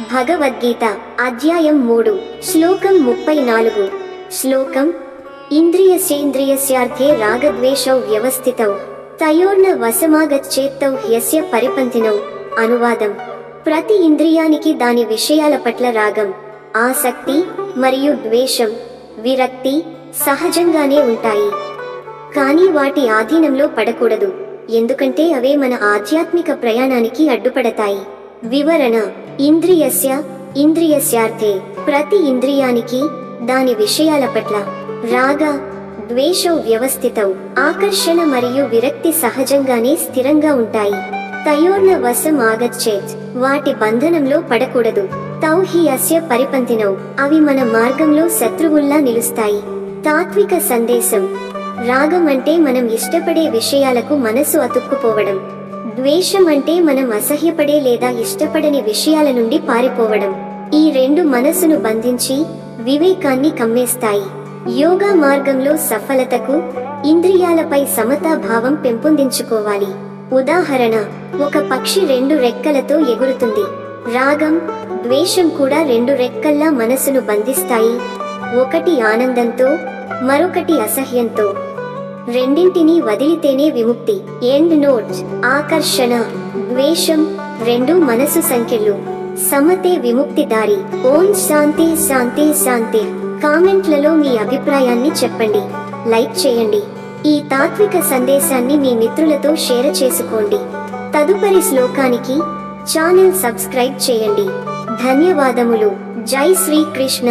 భగవద్గీత అధ్యాయం 3 శ్లోకం 34 శ్లోకం ఇంద్రియస్యేంద్రియస్యార్థే రాగద్వేషౌ వ్యవస్థితౌ తయోర్న వశమాగచ్చేత్తౌ హ్యస్య పరిపంతినౌ. అనువాదం: ప్రతి ఇంద్రియానికి దాని విషయాల పట్ల రాగం, ఆసక్తి మరియు ద్వేషం, విరక్తి సహజంగానే ఉంటాయి. కానీ వాటి ఆధీనంలో పడకూడదు, ఎందుకంటే అవే మన ఆధ్యాత్మిక ప్రయాణానికి అడ్డుపడతాయి. వివరణ: ఇంద్రియస్యార్థే ప్రతి ఇంద్రియానికి దాని విషయాల పట్ల రాగ ద్వేషౌ వ్యవస్థితౌ ఆకర్షణ మరియు విరక్తి సహజంగానే స్థిరంగా ఉంటాయి. తయోర్న వశం ఆగచ్చేత్ వాటి బంధనంలో పడకూడదు. తౌ హి అస్య పరిపంతినౌ అవి మన మార్గంలో శత్రువుల్లా నిలుస్తాయి. తాత్విక సందేశం: రాగం అంటే మనం ఇష్టపడే విషయాలకు మనసు అతుక్కుపోవడం. ద్వేషం అంటే మనం అసహ్యపడే లేదా ఇష్టపడని విషయాల నుండి పారిపోవడం. ఈ రెండు మనసును బంధించి వివేకాన్ని కమ్మేస్తాయి. యోగా మార్గంలో సఫలతకు ఇంద్రియాలపై సమతా భావం పెంపొందించుకోవాలి. ఉదాహరణ: ఒక పక్షి రెండు రెక్కలతో ఎగురుతుంది. రాగం, ద్వేషం కూడా రెండు రెక్కల్లా మనసును బంధిస్తాయి, ఒకటి ఆనందంతో, మరొకటి అసహ్యంతో. రెండింటినీ వదిలితేనే విముక్తి. End note. ఆకర్షణ, ద్వేషం రెండు మనసు సంఖ్యలు, సమతే విముక్తి దారి. ఓం శాంతి శాంతి శాంతి. కామెంట్లలో మీ అభిప్రాయాన్ని చెప్పండి, లైక్ చేయండి. ఈ తాత్విక సందేశాన్ని మీ మిత్రులతో షేర్ చేసుకోండి. తదుపరి శ్లోకానికి ఛానల్ సబ్స్క్రైబ్ చేయండి. ధన్యవాదములు. జై శ్రీ కృష్ణ.